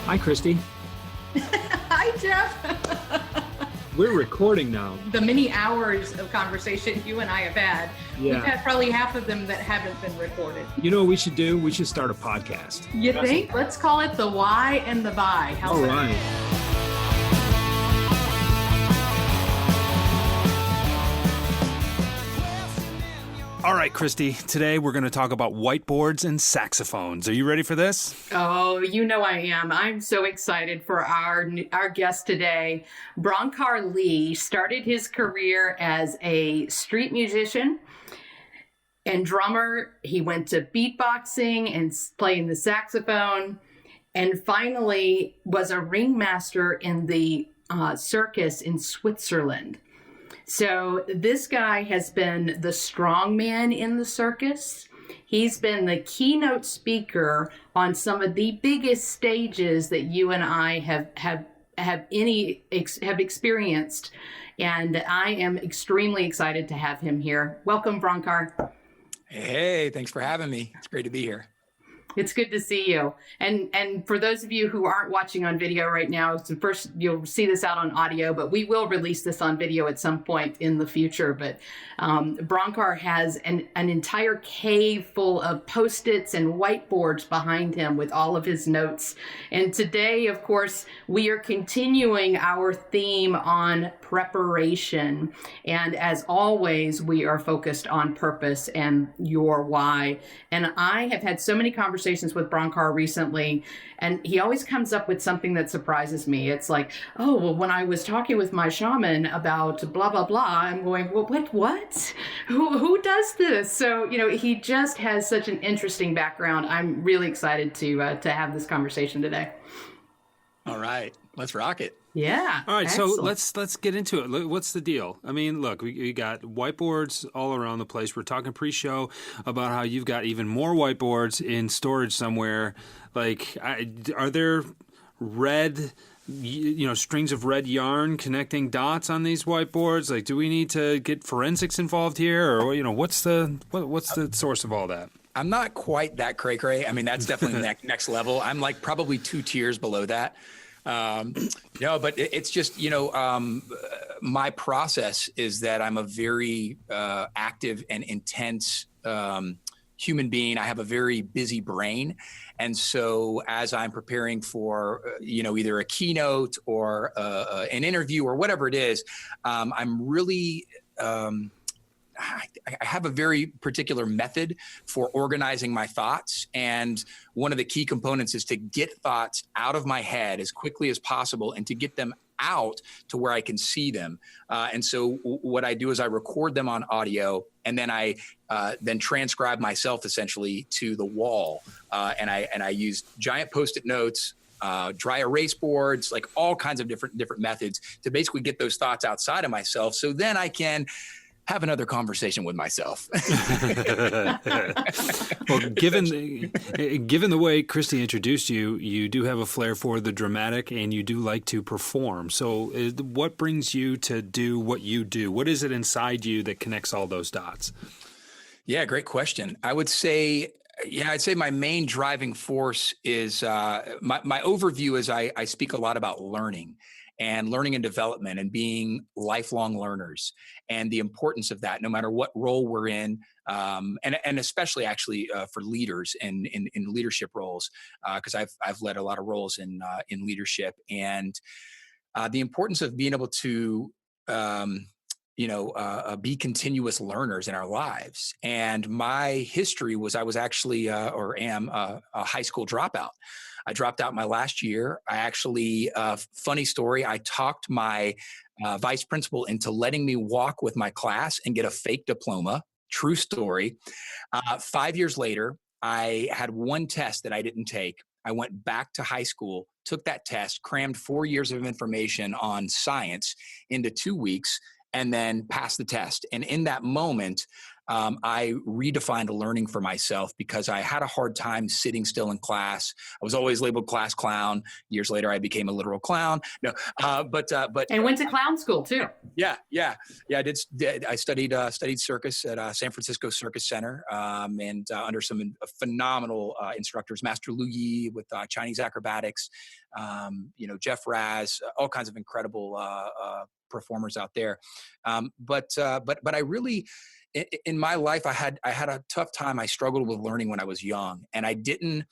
Hi, Christie. Hi, Jeff. We're recording now. The many hours of conversation you and I have had, we've had probably half of them that haven't been recorded. You know what we should do? We should start a podcast. You think? Let's call it the why and the buy. All right. All right, Christie, today we're going to talk about whiteboards and saxophones. Are you ready for this? Oh, you know I am. I'm so excited for our guest today. Bronkar Lee started his career as a street musician and drummer. He went to beatboxing and playing the saxophone, and finally was a ringmaster in the Circus in Switzerland. So this guy has been the strongman in the circus. He's been the keynote speaker on some of the biggest stages that you and I have experienced. And I am extremely excited to have him here. Welcome, Bronkar. Hey, thanks for having me. It's great to be here. It's good to see you. And for those of you who aren't watching on video right now, so first you'll see this out on audio, but we will release this on video at some point in the future. But Bronkar has an entire cave full of Post-its and whiteboards behind him with all of his notes. And today, of course, we are continuing our theme on preparation. And as always, we are focused on purpose and your why. And I have had so many conversations with Bronkar recently, and he always comes up with something that surprises me. It's like, oh, well, when I was talking with my shaman about blah, blah, blah, I'm going, well, what? Who does this? So, you know, he just has such an interesting background. I'm really excited to have this conversation today. All right, let's rock it. Yeah. All right, excellent. so let's get into it. What's the deal? I mean, look, we got whiteboards all around the place. We're talking pre-show about how you've got even more whiteboards in storage somewhere. Like, are there red, strings of red yarn connecting dots on these whiteboards? Like, do we need to get forensics involved here, or what's the source of all that? I'm not quite that cray-cray. I mean, that's definitely next level. I'm like probably 2 tiers below that. But it's just, my process is that I'm a very active and intense human being. I have a very busy brain. And so as I'm preparing for, either a keynote or an interview or whatever it is, I'm really I have a very particular method for organizing my thoughts. And one of the key components is to get thoughts out of my head as quickly as possible and to get them out to where I can see them. And so what I do is I record them on audio, and then I then transcribe myself essentially to the wall. And I use giant Post-it notes, dry erase boards, like all kinds of different methods to basically get those thoughts outside of myself. So then I can have another conversation with myself. Well, given the way Christie introduced you, you do have a flair for the dramatic, and you do like to perform. So what brings you to do what you do? What is it inside you that connects all those dots? Yeah, great question. I'd say my main driving force is my overview is I speak a lot about learning and development and being lifelong learners and the importance of that, no matter what role we're in, and especially actually for leaders in leadership roles, because I've led a lot of roles in leadership, and the importance of being able to be continuous learners in our lives. And my history was I was actually or am a high school dropout. I dropped out my last year. I actually, funny story, I talked my vice principal into letting me walk with my class and get a fake diploma. True story. 5 years later, I had one test that I didn't take. I went back to high school, took that test, crammed 4 years of information on science into 2 weeks, and then passed the test. And in that moment, I redefined learning for myself because I had a hard time sitting still in class. I was always labeled class clown. Years later, I became a literal clown. No, but and went to clown school too. Yeah. I studied circus at San Francisco Circus Center, and under some phenomenal instructors, Master Lu Yi with Chinese acrobatics, Jeff Raz, all kinds of incredible performers out there. But I really, in my life, I had a tough time. I struggled with learning when I was young, and I didn't.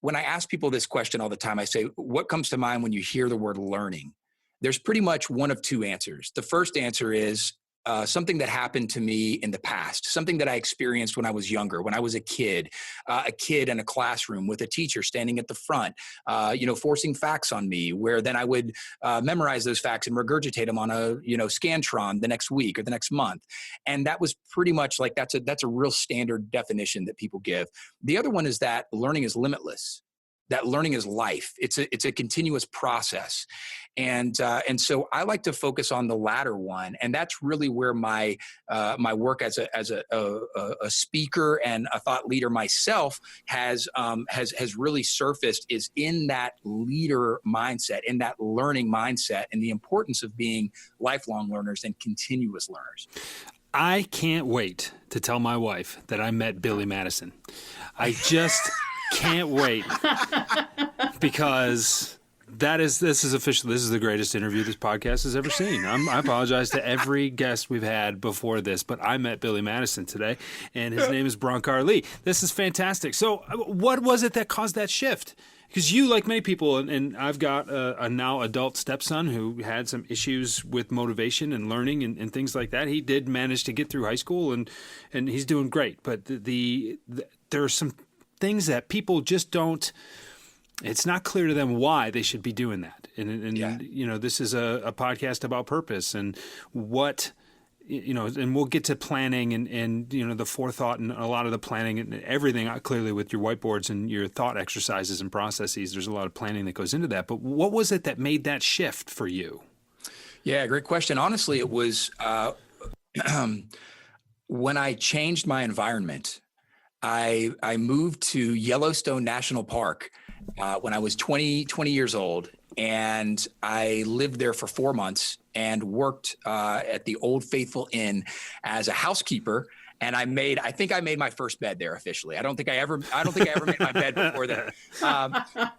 When I ask people this question all the time, I say, what comes to mind when you hear the word learning? There's pretty much one of two answers. The first answer is something that happened to me in the past, something that I experienced when I was younger, when I was a kid in a classroom with a teacher standing at the front, forcing facts on me, where then I would memorize those facts and regurgitate them on a, Scantron the next week or the next month. And that was pretty much like, that's a real standard definition that people give. The other one is that learning is limitless. That learning is life. It's a continuous process. And so I like to focus on the latter one. And that's really where my work as a speaker and a thought leader myself has really surfaced, is in that leader mindset, in that learning mindset, and the importance of being lifelong learners and continuous learners. I can't wait to tell my wife that I met Billy Madison. I just can't wait, because this is official. This is the greatest interview this podcast has ever seen. I apologize to every guest we've had before this, but I met Billy Madison today, and his name is Bronkar Lee. This is fantastic. So what was it that caused that shift? Because you, like many people, and I've got a now adult stepson who had some issues with motivation and learning and things like that. He did manage to get through high school, and he's doing great. But there are some things that people just don't, it's not clear to them why they should be doing that. And this is a podcast about purpose and what, and we'll get to planning and the forethought and a lot of the planning and everything. Clearly with your whiteboards and your thought exercises and processes, there's a lot of planning that goes into that. But what was it that made that shift for you? Yeah, great question. Honestly, it was when I changed my environment. I moved to Yellowstone National Park when I was 20 years old, and I lived there for 4 months and worked at the Old Faithful Inn as a housekeeper. And I think I made my first bed there officially. I don't think I ever made my bed before that.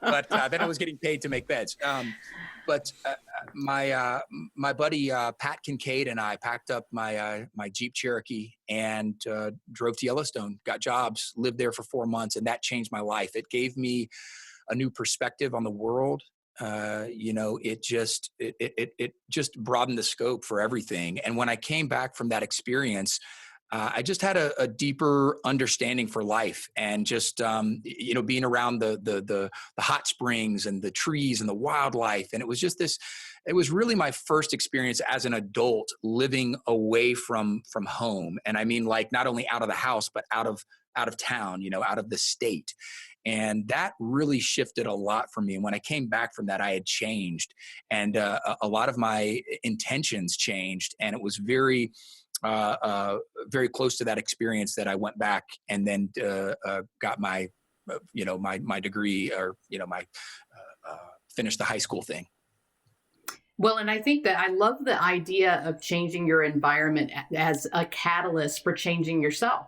But then I was getting paid to make beds. But my buddy Pat Kincaid and I packed up my Jeep Cherokee and drove to Yellowstone, got jobs, lived there for 4 months, and that changed my life. It gave me a new perspective on the world. It just broadened the scope for everything. And when I came back from that experience, I just had a deeper understanding for life, and just being around the hot springs and the trees and the wildlife. And it was just this. It was really my first experience as an adult living away from home, and I mean, like, not only out of the house but out of town, out of the state. And that really shifted a lot for me. And when I came back from that, I had changed, and a lot of my intentions changed, and it was very close to that experience that I went back and then got my degree, or finished the high school thing. Well, and I think that I love the idea of changing your environment as a catalyst for changing yourself.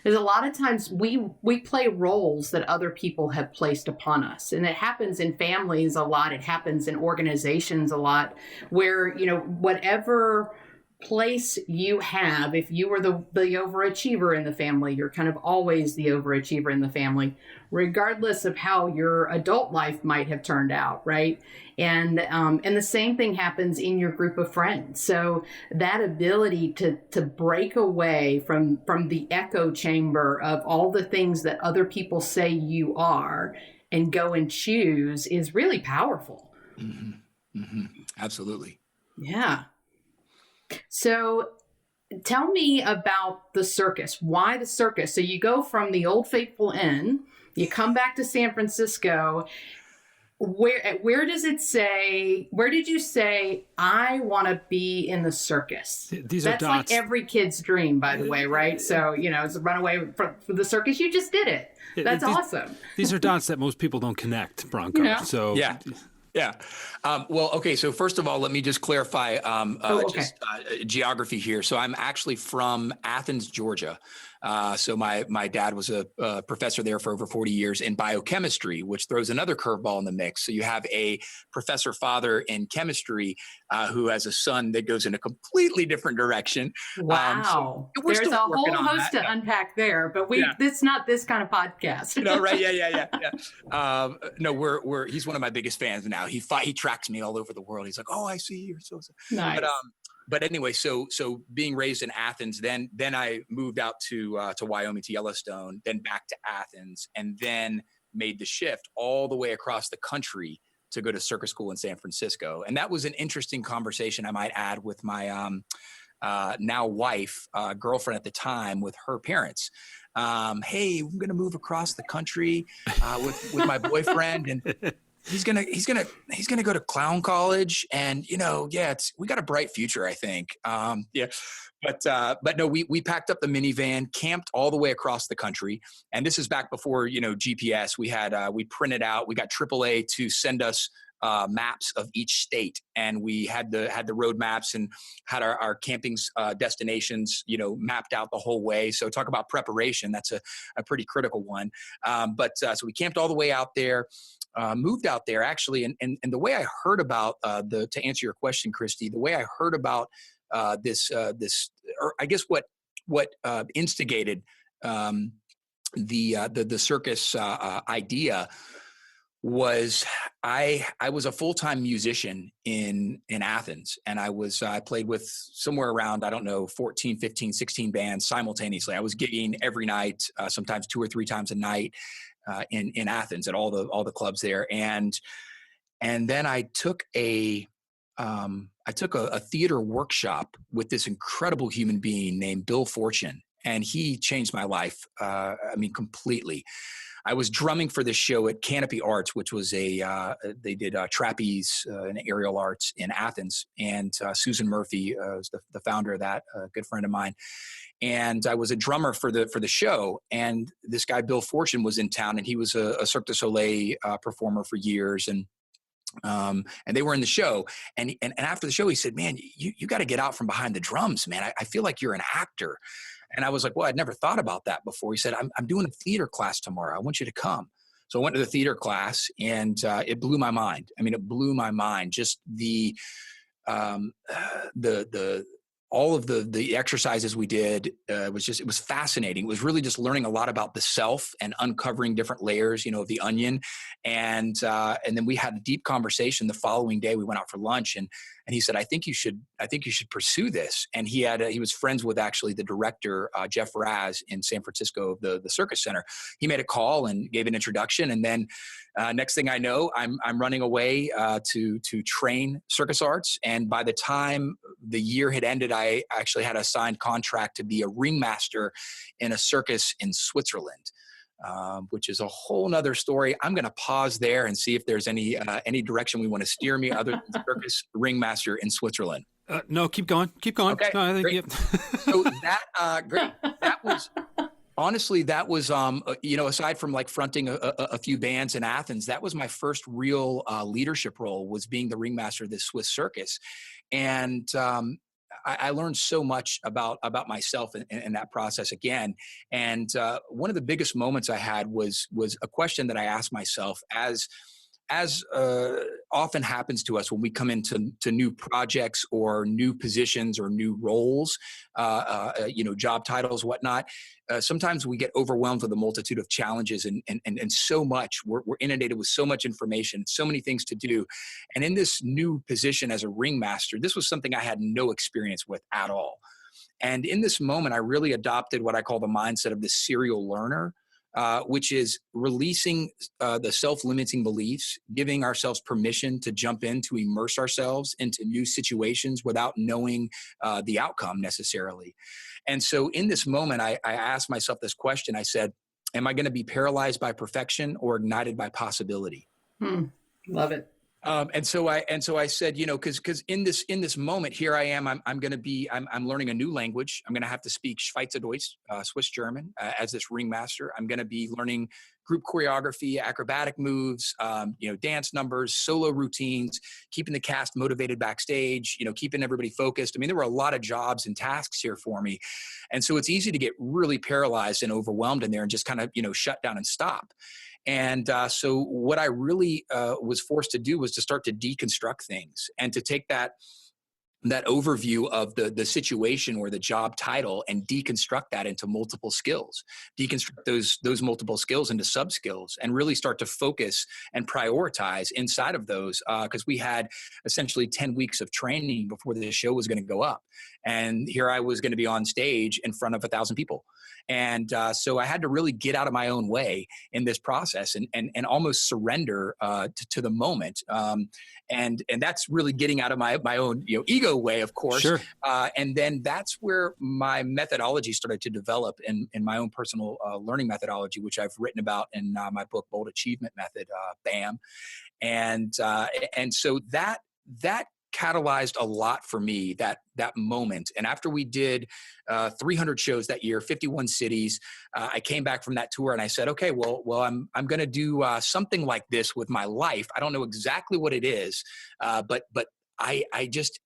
Because a lot of times we play roles that other people have placed upon us. And it happens in families a lot. It happens in organizations a lot, where, whatever place you have, if you were the overachiever in the family, you're kind of always the overachiever in the family, regardless of how your adult life might have turned out, right? And the same thing happens in your group of friends. So that ability to break away from the echo chamber of all the things that other people say you are and go and choose is really powerful. Mm-hmm. Mm-hmm. Absolutely. Yeah. So tell me about the circus. Why the circus? So you go from the Old Faithful Inn, you come back to San Francisco. where does it say, where did you say, I want to be in the circus? These That's are dots. like every kid's dream, by the way, right? So, it's a runaway from the circus. You just did it. That's awesome. These are dots that most people don't connect, Bronkar. Yeah. So Yeah. Well, okay. So first of all, let me just clarify geography here. So I'm actually from Athens, Georgia. So my dad was a professor there for over 40 years in biochemistry, which throws another curveball in the mix. So you have a professor father in chemistry who has a son that goes in a completely different direction. Wow. So there's a whole host to unpack there, but it's not this kind of podcast. No, right. Yeah. No, he's one of my biggest fans now. He tracks me all over the world. He's like, oh, I see you. So nice. But anyway, so being raised in Athens, then I moved out to Wyoming, to Yellowstone, then back to Athens, and then made the shift all the way across the country to go to Circus School in San Francisco. And that was an interesting conversation, I might add, with my now wife, girlfriend at the time, with her parents. Hey, I'm going to move across the country with my boyfriend, and he's gonna go to clown college, and we got a bright future, I think. But no, we packed up the minivan, camped all the way across the country, and this is back before GPS. We printed out, we got AAA to send us maps of each state, and we had the road maps and had our camping destinations mapped out the whole way. So talk about preparation, that's a pretty critical one. So we camped all the way out there. Moved out there actually, and the way I heard about to answer your question, Christie, the way I heard about this, or I guess what instigated the circus idea was I was a full-time musician in Athens, and I played with somewhere around, 14, 15, 16 bands simultaneously. I was gigging every night, sometimes 2 or 3 times a night. In Athens at all the clubs there, and then I took a theater workshop with this incredible human being named Bill Fortune, and he changed my life. Completely. I was drumming for this show at Canopy Arts, which was they did trapeze and aerial arts in Athens, and Susan Murphy was the founder of that, a good friend of mine. And I was a drummer for the show, and this guy Bill Fortune was in town, and he was a Cirque du Soleil performer for years, and they were in the show. And after the show, he said, "Man, you got to get out from behind the drums, man. I feel like you're an actor." And I was like, "Well, I'd never thought about that before." He said, "I'm doing a theater class tomorrow. I want you to come." So I went to the theater class, and it blew my mind. It blew my mind. Just all of the exercises we did it was fascinating. It was really just learning a lot about the self and uncovering different layers, of the onion. And then we had a deep conversation the following day. We went out for lunch, and he said, I think you should pursue this. And he was friends with actually the director, Jeff Raz, in San Francisco, the Circus Center. He made a call and gave an introduction. And then next thing I know, I'm running away to train circus arts. And by the time the year had ended, I actually had a signed contract to be a ringmaster in a circus in Switzerland, which is a whole nother story. I'm going to pause there and see if there's any direction we want to steer me other than circus ringmaster in Switzerland. No, keep going. Okay, no, I think, great. Yep. So great. That was honestly, aside from like fronting a few bands in Athens, that was my first real leadership role, was being the ringmaster of this Swiss circus. And I learned so much about myself in that process again. And one of the biggest moments I had was a question that I asked myself, as often happens to us when we come into new projects or new positions or new roles, job titles, whatnot. Sometimes we get overwhelmed with a multitude of challenges and so much. We're inundated with so much information, so many things to do. And in this new position as a ringmaster, this was something I had no experience with at all. And in this moment, I really adopted what I call the mindset of the serial learner, which is releasing the self-limiting beliefs, giving ourselves permission to jump in, to immerse ourselves into new situations without knowing the outcome necessarily. And so in this moment, I asked myself this question. I said, am I going to be paralyzed by perfection or ignited by possibility? Love it. And so I said, because in this moment, here I am. I'm learning a new language. I'm going to have to speak Schweizerdeutsch, Swiss German, as this ringmaster. I'm going to be learning group choreography, acrobatic moves, dance numbers, solo routines, keeping the cast motivated backstage, keeping everybody focused. I mean, there were a lot of jobs and tasks here for me, and so it's easy to get really paralyzed and overwhelmed in there and just kind of shut down and stop. And so what I really was forced to do was to start to deconstruct things and to take that overview of the situation or the job title and deconstruct that into multiple skills, deconstruct those multiple skills into sub skills, and really start to focus and prioritize inside of those. Because we had essentially 10 weeks of training before the show was going to go up. And here I was going to be on stage in front of 1,000 people. And so I had to really get out of my own way in this process and almost surrender to the moment. And that's really getting out of my own ego way, of course. Sure. And then that's where my methodology started to develop in my own personal learning methodology, which I've written about in my book, Bold Achievement Method, BAM. And so that catalyzed a lot for me, that moment. And after we did 300 shows that year, 51 cities, I came back from that tour and I said, okay, well, I'm going to do something like this with my life. I don't know exactly what it is, but I just,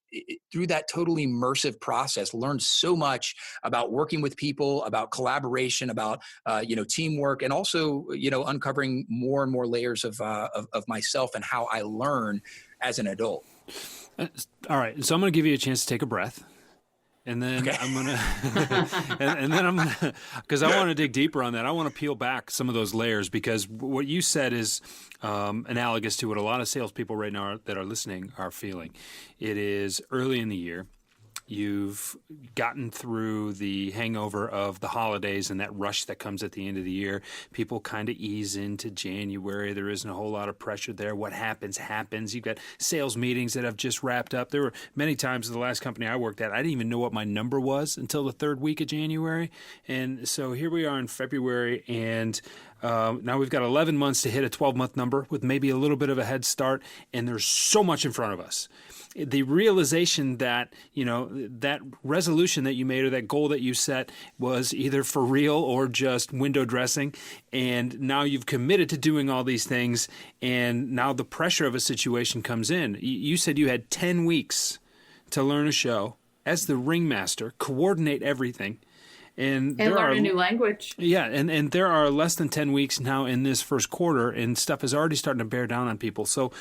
through that totally immersive process, learned so much about working with people, about collaboration, about teamwork, and also uncovering more and more layers of myself and how I learn as an adult. All right, so I'm going to give you a chance to take a breath, and then I'm going to, and then I'm going to, because I want to dig deeper on that. I want to peel back some of those layers, because what you said is analogous to what a lot of salespeople right now that are listening are feeling. It is early in the year. You've gotten through the hangover of the holidays and that rush that comes at the end of the year. People kind of ease into January. There isn't a whole lot of pressure there. What happens, happens. You've got sales meetings that have just wrapped up. There were many times in the last company I worked at, I didn't even know what my number was until the third week of January. And so here we are in February, and now we've got 11 months to hit a 12-month number with maybe a little bit of a head start, and there's so much in front of us. The realization that, that resolution that you made or that goal that you set was either for real or just window dressing. And now you've committed to doing all these things. And now the pressure of a situation comes in. You said you had 10 weeks to learn a show as the ringmaster, coordinate everything. And learn a new language. Yeah, and there are less than 10 weeks now in this first quarter, and stuff is already starting to bear down on people. So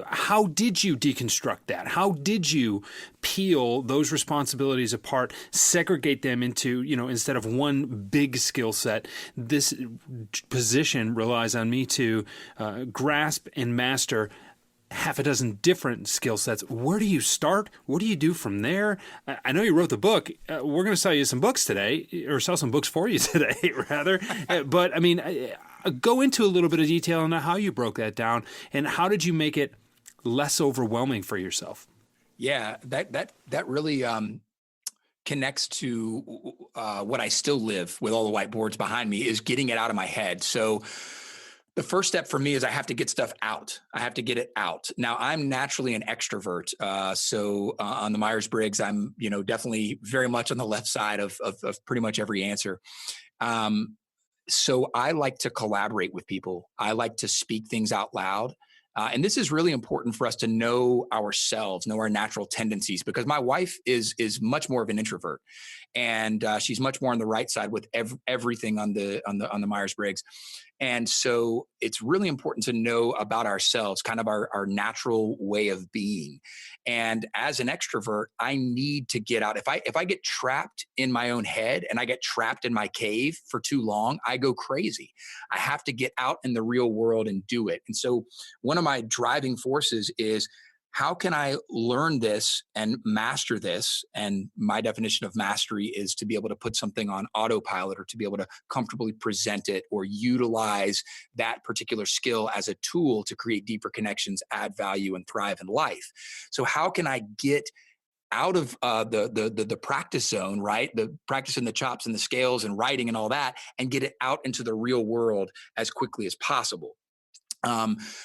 how did you deconstruct that? How did you peel those responsibilities apart, segregate them into, instead of one big skill set, this position relies on me to grasp and master half a dozen different skill sets. Where do you start? What do you do from there? I know you wrote the book. We're going to sell you some books today, or sell some books for you today, rather. But I mean, go into a little bit of detail on how you broke that down, and how did you make it less overwhelming for yourself? Yeah, that really connects to what I still live with all the whiteboards behind me, is getting it out of my head. So the first step for me is I have to get stuff out. I have to get it out. Now, I'm naturally an extrovert. So on the Myers-Briggs, I'm, definitely very much on the left side of pretty much every answer. So I like to collaborate with people. I like to speak things out loud. And this is really important for us to know ourselves, know our natural tendencies, because my wife is much more of an introvert, and she's much more on the right side with everything on the Myers-Briggs. And so it's really important to know about ourselves, kind of our natural way of being. And as an extrovert, I need to get out. If I get trapped in my own head and I get trapped in my cave for too long, I go crazy. I have to get out in the real world and do it. And so one of my driving forces is, how can I learn this and master this? And my definition of mastery is to be able to put something on autopilot, or to be able to comfortably present it, or utilize that particular skill as a tool to create deeper connections, add value, and thrive in life. So how can I get out of the practice zone, right? The practice in the chops and the scales and writing and all that, and get it out into the real world as quickly as possible?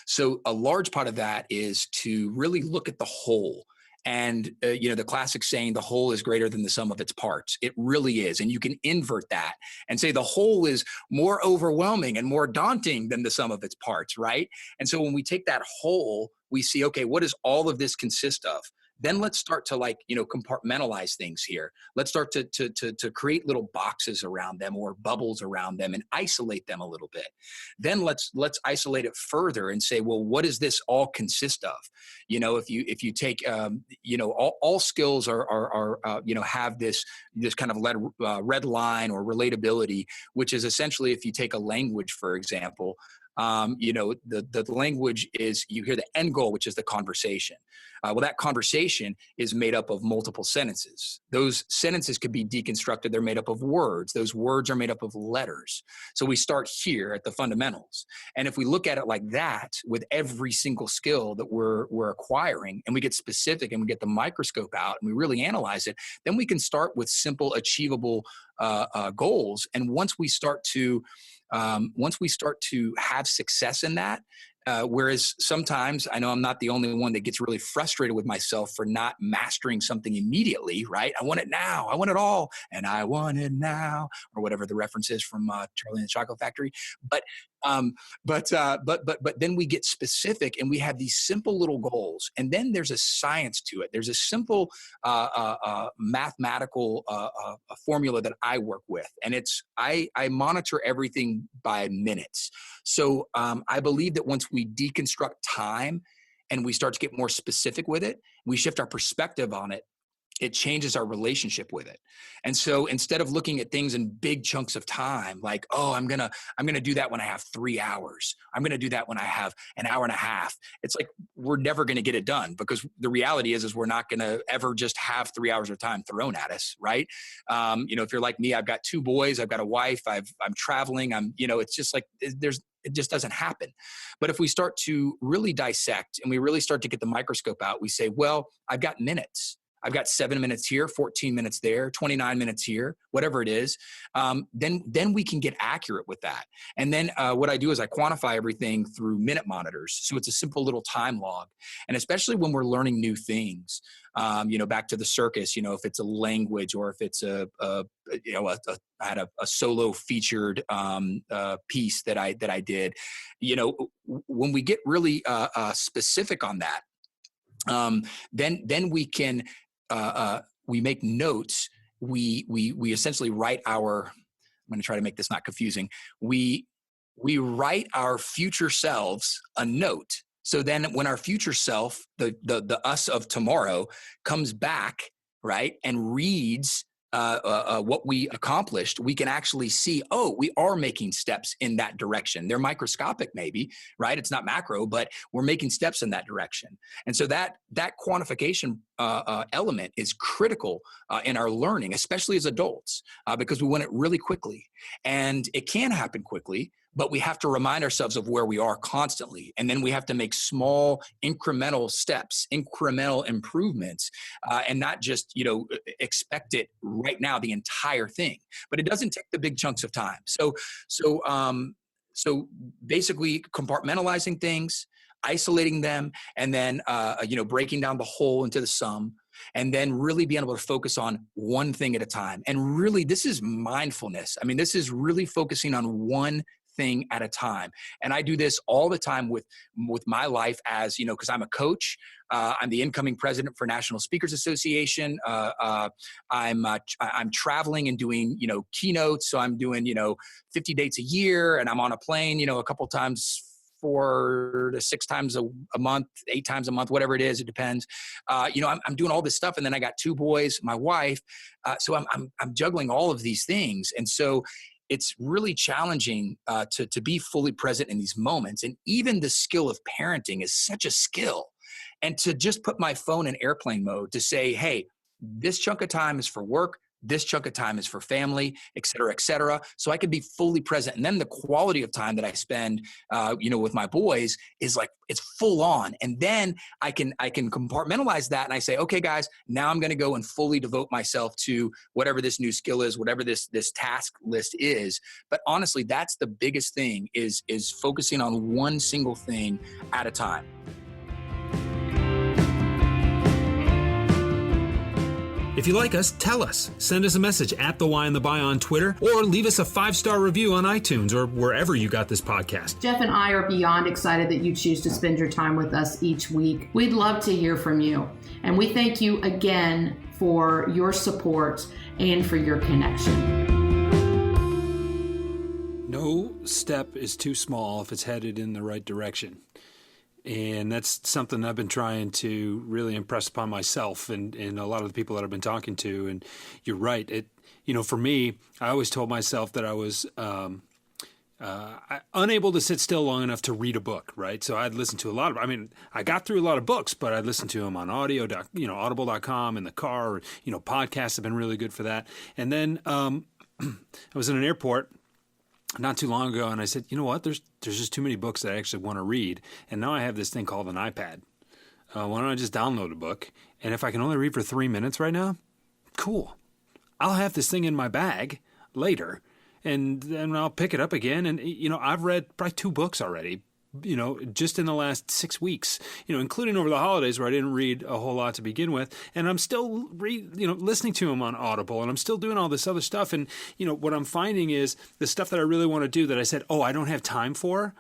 So a large part of that is to really look at the whole. And, the classic saying, the whole is greater than the sum of its parts. It really is. And you can invert that and say the whole is more overwhelming and more daunting than the sum of its parts, right? And so when we take that whole, we see, okay, what does all of this consist of? Then let's start to compartmentalize things here. Let's start to create little boxes around them or bubbles around them and isolate them a little bit. Then let's isolate it further and say, well, what does this all consist of? If you take all skills are have this kind of red line or relatability, which is essentially, if you take a language, for example, the language is, you hear the end goal, which is the conversation. Well, that conversation is made up of multiple sentences. Those sentences could be deconstructed. They're made up of words. Those words are made up of letters. So we start here at the fundamentals. And if we look at it like that with every single skill that we're acquiring, and we get specific and we get the microscope out and we really analyze it, then we can start with simple, achievable goals. And once we start to have success in that, whereas sometimes, I know I'm not the only one that gets really frustrated with myself for not mastering something immediately, right? I want it now. I want it all. And I want it now, or whatever the reference is from Charlie and the Chocolate Factory. But then we get specific and we have these simple little goals. And then there's a science to it. There's a simple mathematical formula that I work with. And I monitor everything by minutes. So I believe that once we deconstruct time and we start to get more specific with it, we shift our perspective on it, it changes our relationship with it. And so instead of looking at things in big chunks of time, like, oh, I'm going to do that when I have 3 hours. I'm going to do that when I have an hour and a half. It's like, we're never going to get it done, because the reality is we're not going to ever just have 3 hours of time thrown at us. Right. If you're like me, I've got 2 boys, I've got a wife, I'm traveling. It's just like, it just doesn't happen. But if we start to really dissect and we really start to get the microscope out, we say, well, I've got minutes. I've got 7 minutes here, 14 minutes there, 29 minutes here, whatever it is. Then we can get accurate with that. And then what I do is I quantify everything through minute monitors. So it's a simple little time log. And especially when we're learning new things, back to the circus, if it's a language or if it's I had a solo featured piece that I did, when we get really specific on that, then we can, we make notes. We essentially write I'm going to try to make this not confusing. We write our future selves a note. So then when our future self, the us of tomorrow, comes back, right, and reads what we accomplished, we can actually see, oh, we are making steps in that direction. They're microscopic maybe, right? It's not macro, but we're making steps in that direction. And so that quantification element is critical in our learning, especially as adults, because we want it really quickly. And it can happen quickly, but we have to remind ourselves of where we are constantly. And then we have to make small incremental steps, incremental improvements, and not just, expect it right now, the entire thing. But it doesn't take the big chunks of time. So basically compartmentalizing things, isolating them, and then, breaking down the whole into the sum, and then really being able to focus on one thing at a time. And really, this is mindfulness. I mean, this is really focusing on one thing at a time. And I do this all the time with my life, as because I'm a coach. I'm the incoming president for National Speakers Association. I'm traveling and doing keynotes. So I'm doing 50 dates a year, and I'm on a plane a couple times, 4 to 6 times a month, 8 times a month, whatever it is, it depends. I'm doing all this stuff, and then I got 2 boys, my wife. So I'm juggling all of these things, and so it's really challenging to be fully present in these moments. And even the skill of parenting is such a skill. And to just put my phone in airplane mode to say, hey, this chunk of time is for work, This chunk of time is for family, et cetera, et cetera. So I could be fully present. And then the quality of time that I spend, with my boys is like, it's full on. And then I can compartmentalize that. And I say, okay, guys, now I'm going to go and fully devote myself to whatever this new skill is, whatever this task list is. But honestly, that's the biggest thing is focusing on one single thing at a time. If you like us, tell us. Send us a message at The Why and the Buy on Twitter, or leave us a 5-star review on iTunes or wherever you got this podcast. Jeff and I are beyond excited that you choose to spend your time with us each week. We'd love to hear from you. And we thank you again for your support and for your connection. No step is too small if it's headed in the right direction. And that's something I've been trying to really impress upon myself and a lot of the people that I've been talking to. And you're right. For me, I always told myself that I was unable to sit still long enough to read a book, right? So I'd listen to I got through a lot of books, but I'd listen to them on audible.com in the car. Podcasts have been really good for that. And then I was in an airport not too long ago, and I said, you know what? There's just too many books that I actually want to read, and now I have this thing called an iPad. Why don't I just download a book? And if I can only read for 3 minutes right now, cool. I'll have this thing in my bag later, and then I'll pick it up again. And I've read probably 2 books already. Just in the last 6 weeks, including over the holidays where I didn't read a whole lot to begin with. And I'm still listening to them on Audible, and I'm still doing all this other stuff. And, what I'm finding is the stuff that I really want to do that I said, I don't have time for.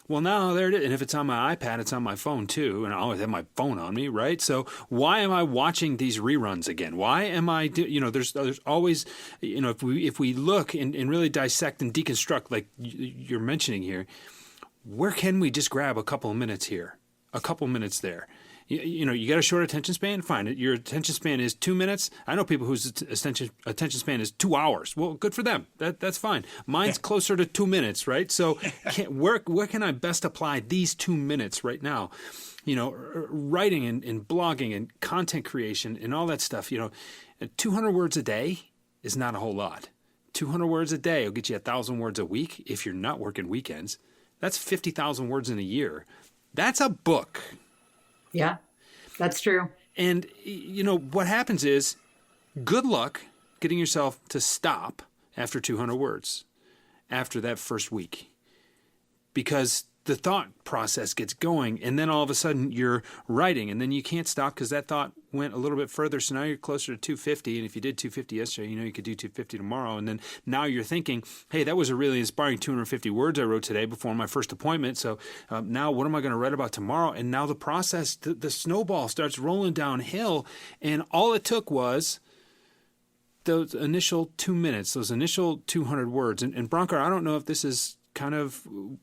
Well, now there it is. And if it's on my iPad, it's on my phone too. And I always have my phone on me, right? So why am I watching these reruns again? Why am I, there's always, if we look and really dissect and deconstruct, like you're mentioning here, where can we just grab a couple of minutes here, a couple of minutes there? You got a short attention span? Fine. Your attention span is 2 minutes. I know people whose attention span is 2 hours. Well, good for them. That's fine. Mine's closer to 2 minutes, right? So where can I best apply these 2 minutes right now? Writing and blogging and content creation and all that stuff, 200 words a day is not a whole lot. 200 words a day will get you 1,000 words a week if you're not working weekends. That's 50,000 words in a year. That's a book. Yeah, that's true. And, what happens is good luck getting yourself to stop after 200 words after that first week, because the thought process gets going, and then all of a sudden you're writing, and then you can't stop because that thought went a little bit further. So now you're closer to 250. And if you did 250 yesterday, you could do 250 tomorrow. And then now you're thinking, hey, that was a really inspiring 250 words I wrote today before my first appointment. So now what am I going to write about tomorrow? And now the process, the snowball starts rolling downhill. And all it took was those initial 2 minutes, those initial 200 words. And Bronkar, I don't know if this is kind of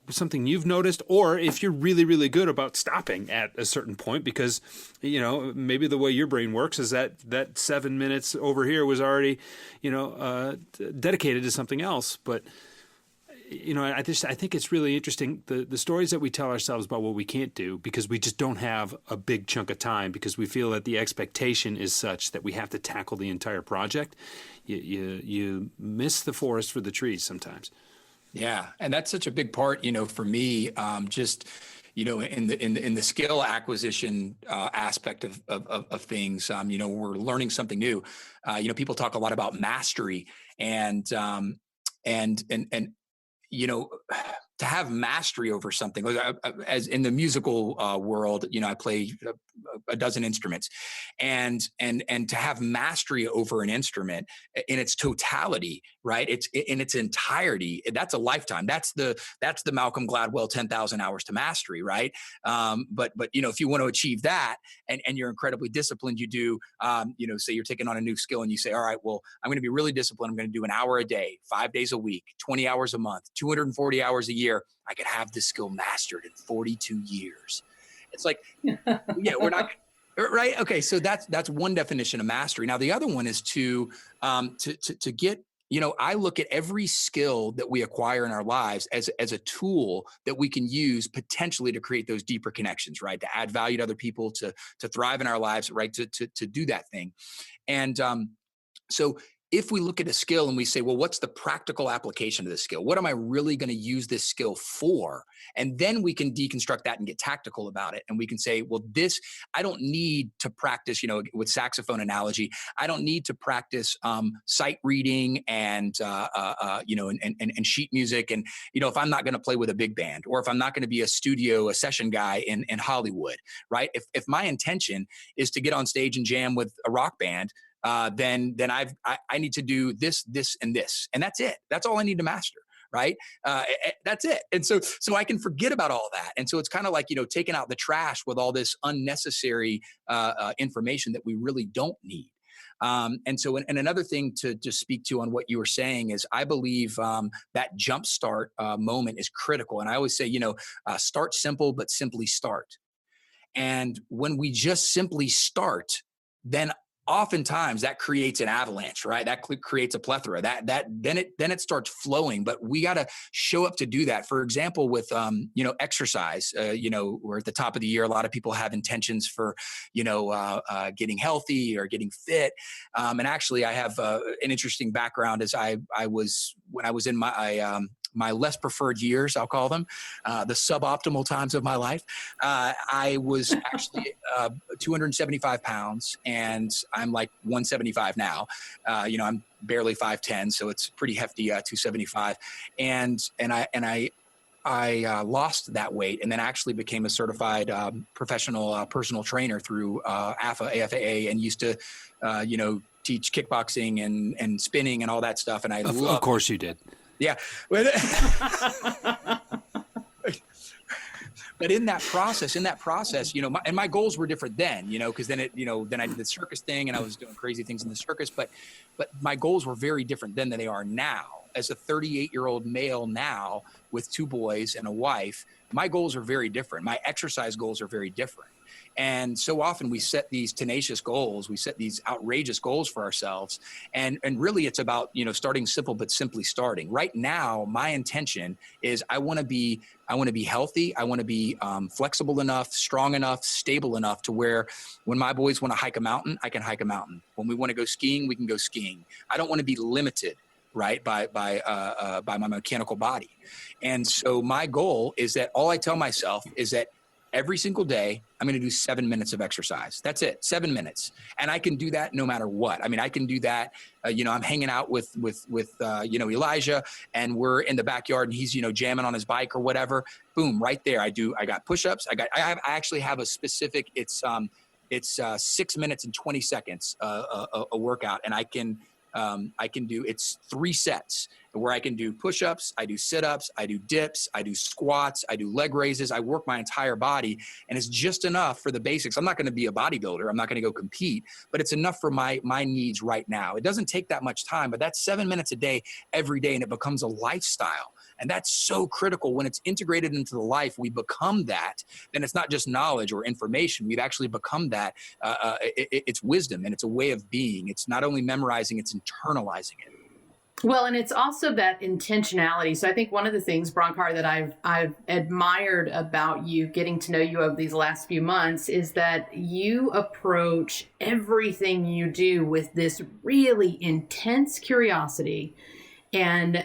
something you've noticed, or if you're really, really good about stopping at a certain point, because, maybe the way your brain works is that 7 minutes over here was already, dedicated to something else. But, I think it's really interesting, the stories that we tell ourselves about what we can't do because we just don't have a big chunk of time, because we feel that the expectation is such that we have to tackle the entire project. You miss the forest for the trees sometimes. Yeah. And that's such a big part, for me, just, in the skill acquisition aspect of things, we're learning something new. People talk a lot about mastery and to have mastery over something. As in the musical world, I play a dozen instruments, and to have mastery over an instrument in its totality, right? It's in its entirety. That's a lifetime. That's the Malcolm Gladwell 10,000 hours to mastery, right? But if you want to achieve that, and you're incredibly disciplined, you do, say you're taking on a new skill, and you say, all right, well, I'm going to be really disciplined. I'm going to do an hour a day, 5 days a week, 20 hours a month, 240 hours a year. I could have this skill mastered in 42 years. It's like, yeah, we're not right. Okay. So that's one definition of mastery. Now, the other one is to get, I look at every skill that we acquire in our lives as a tool that we can use potentially to create those deeper connections, right? To add value to other people, to thrive in our lives, right? To do that thing. And so if we look at a skill and we say, well, what's the practical application of this skill? What am I really going to use this skill for? And then we can deconstruct that and get tactical about it. And we can say, well, this, I don't need to practice, with saxophone analogy, I don't need to practice sight reading and sheet music. And, if I'm not going to play with a big band, or if I'm not going to be a session guy in Hollywood, right? If my intention is to get on stage and jam with a rock band, then I need to do this, and this, and that's it. That's all I need to master, right? That's it. And so I can forget about all that. And so it's kind of like, taking out the trash with all this unnecessary information that we really don't need. And another thing to just speak to on what you were saying is, I believe that jumpstart moment is critical. And I always say, start simple, but simply start. And when we just simply start, then oftentimes that creates an avalanche, right? That creates a plethora. Then it starts flowing. But we got to show up to do that. For example, with exercise. We're at the top of the year. A lot of people have intentions for getting healthy or getting fit. And actually, I have an interesting background. As when I was in my less preferred years, I'll call them, the suboptimal times of my life. I was actually 275 pounds, and I'm like 175 now. I'm barely 5'10", so it's pretty hefty 275. And I lost that weight, and then actually became a certified professional personal trainer through AFAA, and used to teach kickboxing and spinning and all that stuff. And of course you did. Yeah. But in that process, my goals were different then, because then I did the circus thing, and I was doing crazy things in the circus, but my goals were very different then than they are now. As a 38-year-old male now with 2 boys and a wife, my goals are very different. My exercise goals are very different. And so often we set these tenacious goals, we set these outrageous goals for ourselves. And really it's about, starting simple, but simply starting. Right now, my intention is I want to be healthy. I want to be flexible enough, strong enough, stable enough to where when my boys want to hike a mountain, I can hike a mountain. When we want to go skiing, we can go skiing. I don't want to be limited, right, by my mechanical body. And so my goal is that all I tell myself is that every single day, I'm going to do 7 minutes of exercise. That's it, 7 minutes. And I can do that no matter what. I mean, I can do that. I'm hanging out with Elijah, and we're in the backyard, and he's, jamming on his bike or whatever. Boom, right there. I got push-ups. I actually have a specific, it's 6 minutes and 20 seconds, a workout. And I can do, it's 3 sets where I can do push-ups, I do sit-ups, I do dips, I do squats, I do leg raises. I work my entire body, and it's just enough for the basics. I'm not going to be a bodybuilder. I'm not going to go compete, but it's enough for my needs right now. It doesn't take that much time, but that's 7 minutes a day, every day, and it becomes a lifestyle. And that's so critical. When it's integrated into the life, we become that. Then it's not just knowledge or information. We've actually become that. It's wisdom, and it's a way of being. It's not only memorizing, it's internalizing it. Well, and it's also that intentionality. So I think one of the things, Bronkar, that I've admired about you, getting to know you over these last few months, is that you approach everything you do with this really intense curiosity and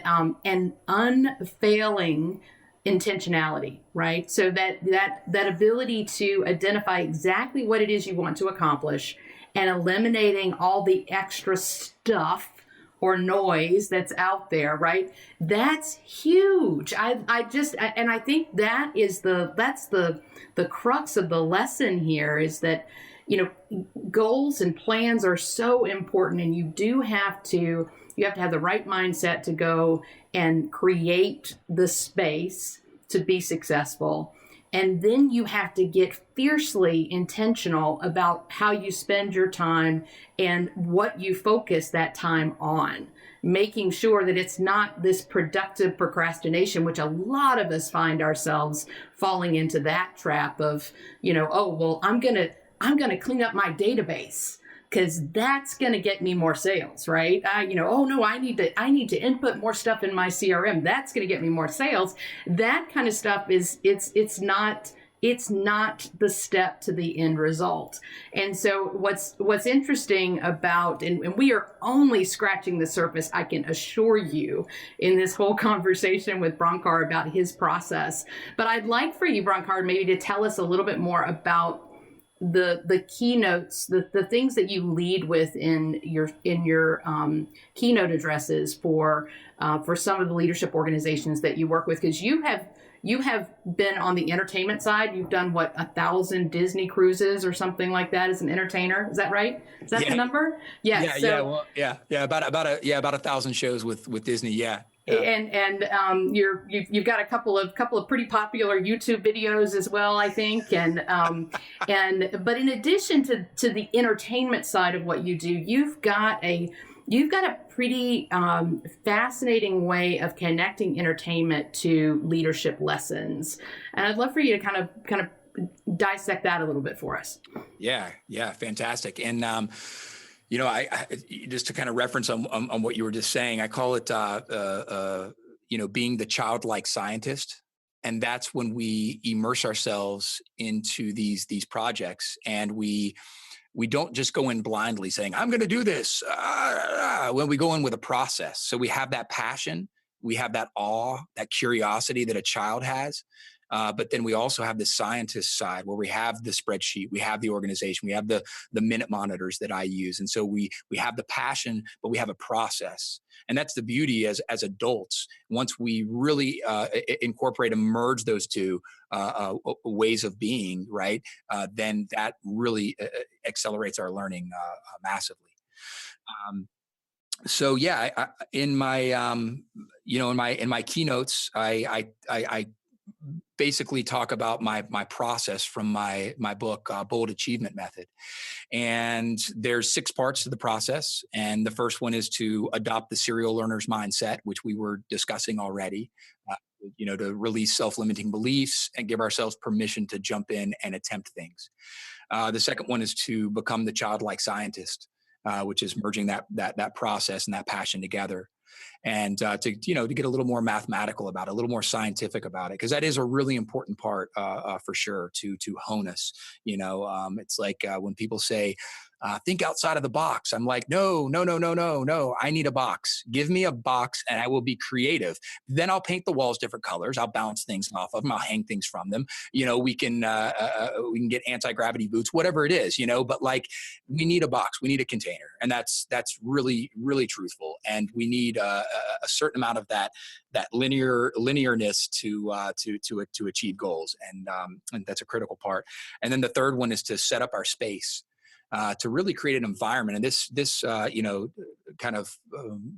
unfailing intentionality, right? So that ability to identify exactly what it is you want to accomplish, and eliminating all the extra stuff or noise that's out there, right? That's huge. I think that's the crux of the lesson here, is that, goals and plans are so important, and you have to have the right mindset to go and create the space to be successful. And then you have to get fiercely intentional about how you spend your time and what you focus that time on, making sure that it's not this productive procrastination, which a lot of us find ourselves falling into that trap of, I'm going to clean up my database, because that's going to get me more sales, right? I need to input more stuff in my CRM. That's going to get me more sales. That kind of stuff it's not it's not the step to the end result. And so what's interesting about, and we are only scratching the surface, I can assure you, in this whole conversation with Bronkar about his process. But I'd like for you, Bronkar, maybe to tell us a little bit more about the keynotes, the things that you lead with in your keynote addresses for some of the leadership organizations that you work with, because you have been on the entertainment side. You've done 1,000 Disney cruises or something like that as an entertainer. Is that right? Is that the number? Yeah. About 1,000 shows with Disney. Yeah. And you've got a couple of pretty popular YouTube videos as well, I think. But in addition to the entertainment side of what you do, you've got a pretty fascinating way of connecting entertainment to leadership lessons. And I'd love for you to kind of dissect that a little bit for us. Yeah, fantastic. And I just to kind of reference on what you were just saying, I call it being the childlike scientist. And that's when we immerse ourselves into these projects, and we don't just go in blindly saying, I'm going to do this, when we go in with a process. So we have that passion, we have that awe, that curiosity that a child has. But then we also have the scientist side where we have the spreadsheet, we have the organization, we have the minute monitors that I use. And so we have the passion, but we have a process. And that's the beauty as adults. Once we really incorporate and merge those two ways of being, right, then that really accelerates our learning massively. So yeah, in my keynotes, I basically talk about my process from my book, Bold Achievement Method. And there's 6 parts to the process. And the first one is to adopt the serial learner's mindset, which we were discussing already, to release self-limiting beliefs and give ourselves permission to jump in and attempt things. The second one is to become the childlike scientist, which is merging that process and that passion together. And to get a little more mathematical about it, a little more scientific about it, because that is a really important part for sure to hone us. It's like when people say, think outside of the box. I'm like, no. I need a box. Give me a box and I will be creative. Then I'll paint the walls different colors. I'll bounce things off of them. I'll hang things from them. We can get anti-gravity boots, whatever it is, but like we need a box, we need a container. And that's really, really truthful. And we need a certain amount of that linearness to achieve goals. And that's a critical part. And then the third one is to set up our space. To really create an environment. And this kind of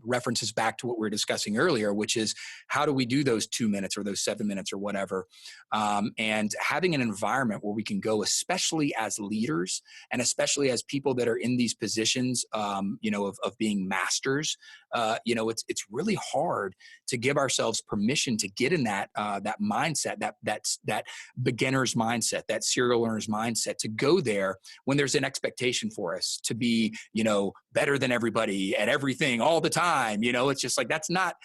references back to what we were discussing earlier, which is how do we do those 2 minutes or those 7 minutes or whatever, and having an environment where we can go, especially as leaders and especially as people that are in these positions, of being masters. It's really hard to give ourselves permission to get in that mindset, that beginner's mindset, that serial learner's mindset, to go there when there's an expectation for us to be, better than everybody at everything all the time. It's just like, that's not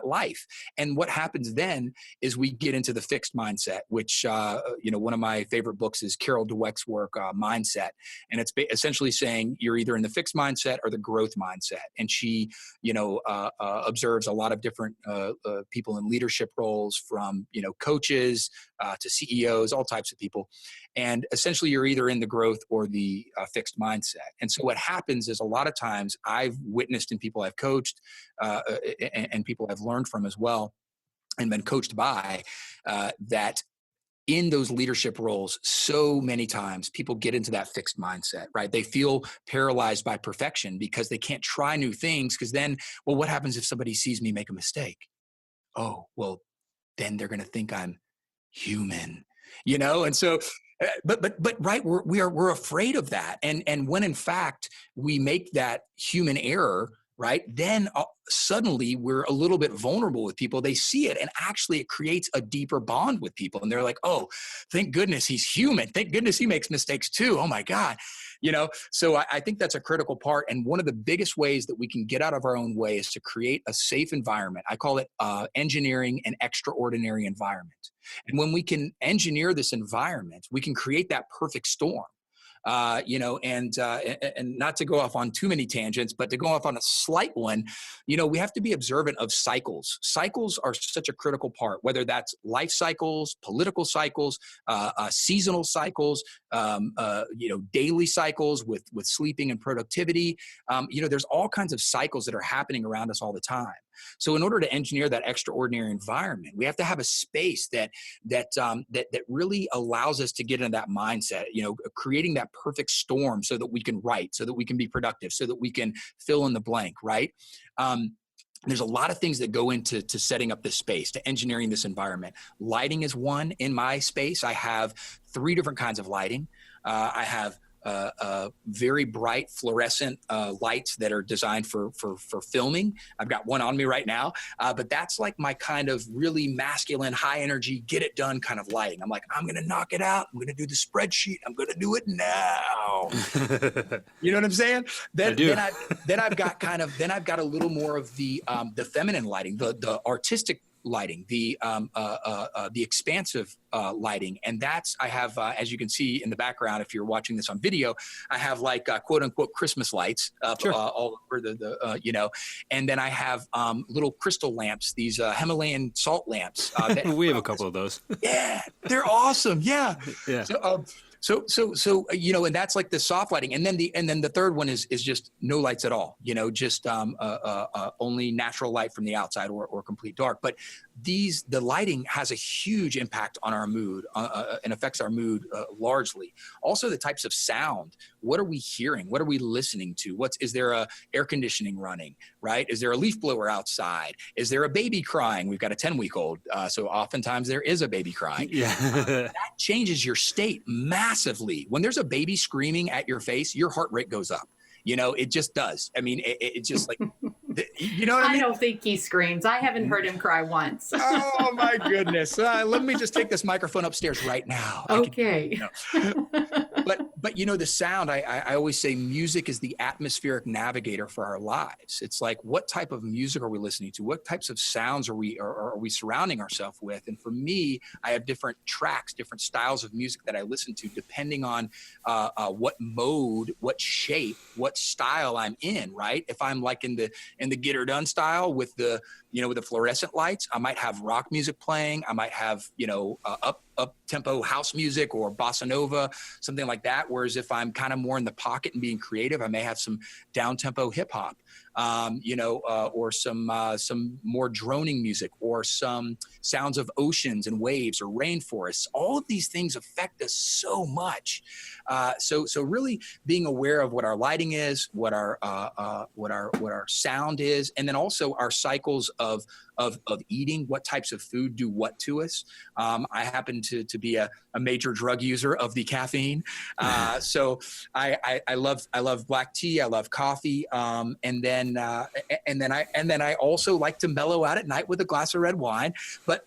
life. And what happens then is we get into the fixed mindset, which, one of my favorite books is Carol Dweck's work, Mindset. And it's essentially saying you're either in the fixed mindset or the growth mindset. And she, observes a lot of different people in leadership roles, from, coaches to CEOs, all types of people. And essentially you're either in the growth or the fixed mindset. And so what happens is, a lot of times I've witnessed in people I've coached and people I've learned from as well and been coached by, that in those leadership roles, so many times people get into that fixed mindset, right? They feel paralyzed by perfection because they can't try new things, because then, well, what happens if somebody sees me make a mistake? Oh, well, then they're going to think I'm human, And so, but right, we're afraid of that. And when in fact we make that human error, right? Then suddenly we're a little bit vulnerable with people. They see it, and actually it creates a deeper bond with people. And they're like, oh, thank goodness he's human. Thank goodness he makes mistakes too. Oh my God. So I think that's a critical part. And one of the biggest ways that we can get out of our own way is to create a safe environment. I call it engineering an extraordinary environment. And when we can engineer this environment, we can create that perfect storm. And not to go off on too many tangents, but to go off on a slight one, we have to be observant of cycles. Cycles are such a critical part, whether that's life cycles, political cycles, seasonal cycles, daily cycles with sleeping and productivity. There's all kinds of cycles that are happening around us all the time. So in order to engineer that extraordinary environment, we have to have a space that really allows us to get into that mindset, creating that perfect storm so that we can write, so that we can be productive, so that we can fill in the blank, right? There's a lot of things that go into setting up this space, to engineering this environment. Lighting is one. In my space, I have 3 different kinds of lighting. I have very bright fluorescent lights that are designed for filming. I've got one on me right now, but that's like my kind of really masculine, high energy, get it done kind of lighting. I'm like, I'm going to knock it out. I'm going to do the spreadsheet. I'm going to do it now. You know what I'm saying? Then I've got a little more of the feminine lighting, the artistic lighting, the expansive lighting. And that's, I have, as you can see in the background, if you're watching this on video, I have like quote unquote Christmas lights up all over the and then I have little crystal lamps, these Himalayan salt lamps. We have a couple of those. Yeah, they're awesome. Yeah. Yeah. So, and that's like the soft lighting. And then the third one is just no lights at all, just only natural light from the outside or complete dark. But the lighting has a huge impact on our mood and affects our mood largely. Also the types of sound. What are we hearing? What are we listening to? Is there a air conditioning running, right? Is there a leaf blower outside? Is there a baby crying? We've got a 10-week-old. So oftentimes there is a baby crying. Yeah. That changes your state massively. When there's a baby screaming at your face, your heart rate goes up. It just does. I mean, it's just like, you know what I mean? I don't think he screams. I haven't heard him cry once. Oh my goodness. Let me just take this microphone upstairs right now. Okay. But the sound, I always say music is the atmospheric navigator for our lives. It's like, what type of music are we listening to? What types of sounds are we surrounding ourselves with? And for me, I have different tracks, different styles of music that I listen to depending on what mode, what shape, what style I'm in, right? If I'm like in the get her done style with the fluorescent lights, I might have rock music playing. I might have, up tempo house music or bossa nova, something like that. Whereas if I'm kind of more in the pocket and being creative, I may have some down tempo hip hop, or some more droning music, or some sounds of oceans and waves or rainforests. All of these things affect us so much. So really being aware of what our lighting is, what our sound is, and then also our cycles of eating, what types of food do what to us. I happen to be a major drug user of the caffeine. So I love black tea. I love coffee. And then I also like to mellow out at night with a glass of red wine. But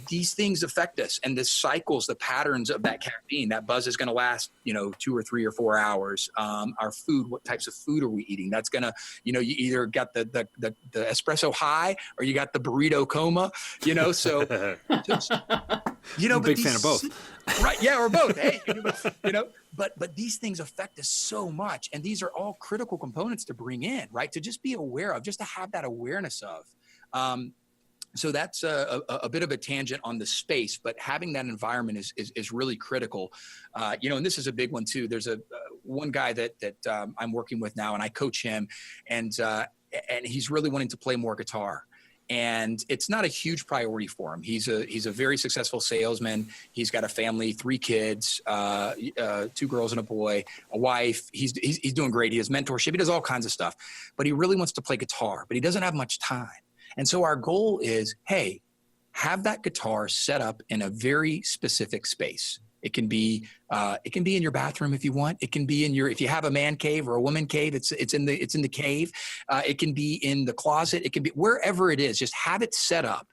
these things affect us, and the cycles, the patterns of that caffeine, that buzz is going to last, 2 or 3 or 4 hours. Our food, what types of food are we eating? That's going to, you either got the espresso high or you got the burrito coma, so, big fan of both. Right. Yeah. Or both. Hey, but these things affect us so much. And these are all critical components to bring in, right? To just be aware of, just to have that awareness of. So that's a bit of a tangent on the space, but having that environment is really critical. And this is a big one too. There's one guy that I'm working with now, and I coach him, and he's really wanting to play more guitar. And it's not a huge priority for him. He's a very successful salesman. He's got a family, 3 kids, 2 girls and a boy, a wife. He's doing great. He has mentorship. He does all kinds of stuff, but he really wants to play guitar, but he doesn't have much time. And so our goal is, hey, have that guitar set up in a very specific space. It can be in your bathroom if you want. It can be if you have a man cave or a woman cave, it's in the cave. It can be in the closet. It can be wherever it is. Just have it set up.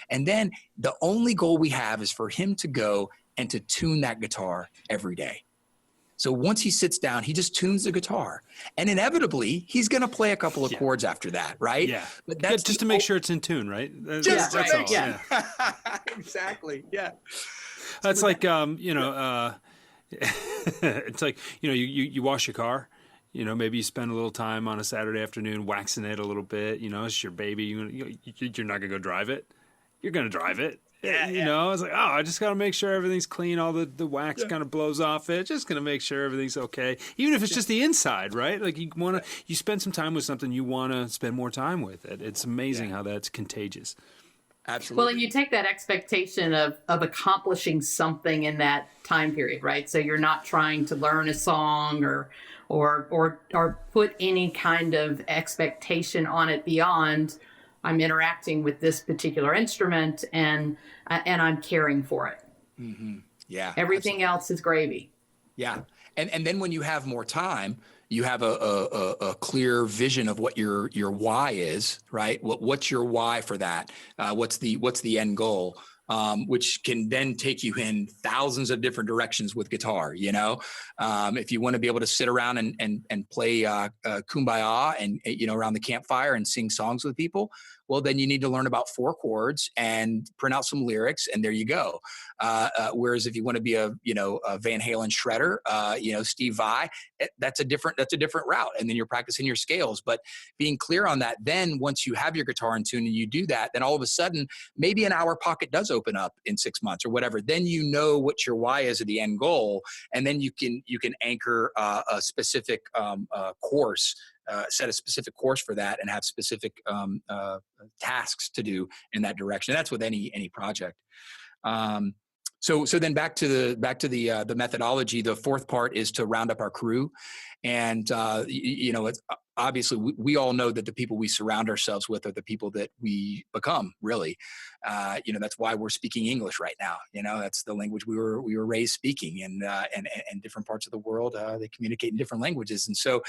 And then the only goal we have is for him to go and to tune that guitar every day. So once he sits down, he just tunes the guitar, and inevitably he's going to play a couple of chords after that, right? Yeah. But that's just to make sure it's in tune, right? Just right. all. Yeah. Exactly. Yeah. That's like, it's like, you wash your car, maybe you spend a little time on a Saturday afternoon waxing it a little bit, it's your baby. You're not going to go drive it. You're going to drive it. Yeah. It's like, I just got to make sure everything's clean. All the wax kind of blows off it. Just going to make sure everything's okay. Even if it's just the inside, right? Like you spend some time with something, you want to spend more time with it. It's amazing how that's contagious. Absolutely. Well, and you take that expectation of accomplishing something in that time period, right? So you're not trying to learn a song or put any kind of expectation on it beyond I'm interacting with this particular instrument and I'm caring for it. Mm-hmm. Yeah. Everything else is gravy. Yeah. And then when you have more time, you have a clear vision of what your why is, right? What's your why for that? What's the end goal? Which can then take you in thousands of different directions with guitar. If you want to be able to sit around and play Kumbaya and around the campfire and sing songs with people, well, then you need to learn about 4 chords and print out some lyrics, and there you go. Whereas if you want to be a Van Halen shredder, Steve Vai, that's a different route, and then you're practicing your scales. But being clear on that, then once you have your guitar in tune and you do that, then all of a sudden maybe an hour pocket does open up in 6 months or whatever. Then you know what your why is at the end goal, and then you can anchor a specific course. Set a specific course for that and have specific tasks to do in that direction. And that's with any project. So then back to the methodology. The 4th part is to round up our crew, and it's obviously we all know that the people we surround ourselves with are the people that we become. Really, that's why we're speaking English right now. That's the language we were raised speaking, and different parts of the world they communicate in different languages, and so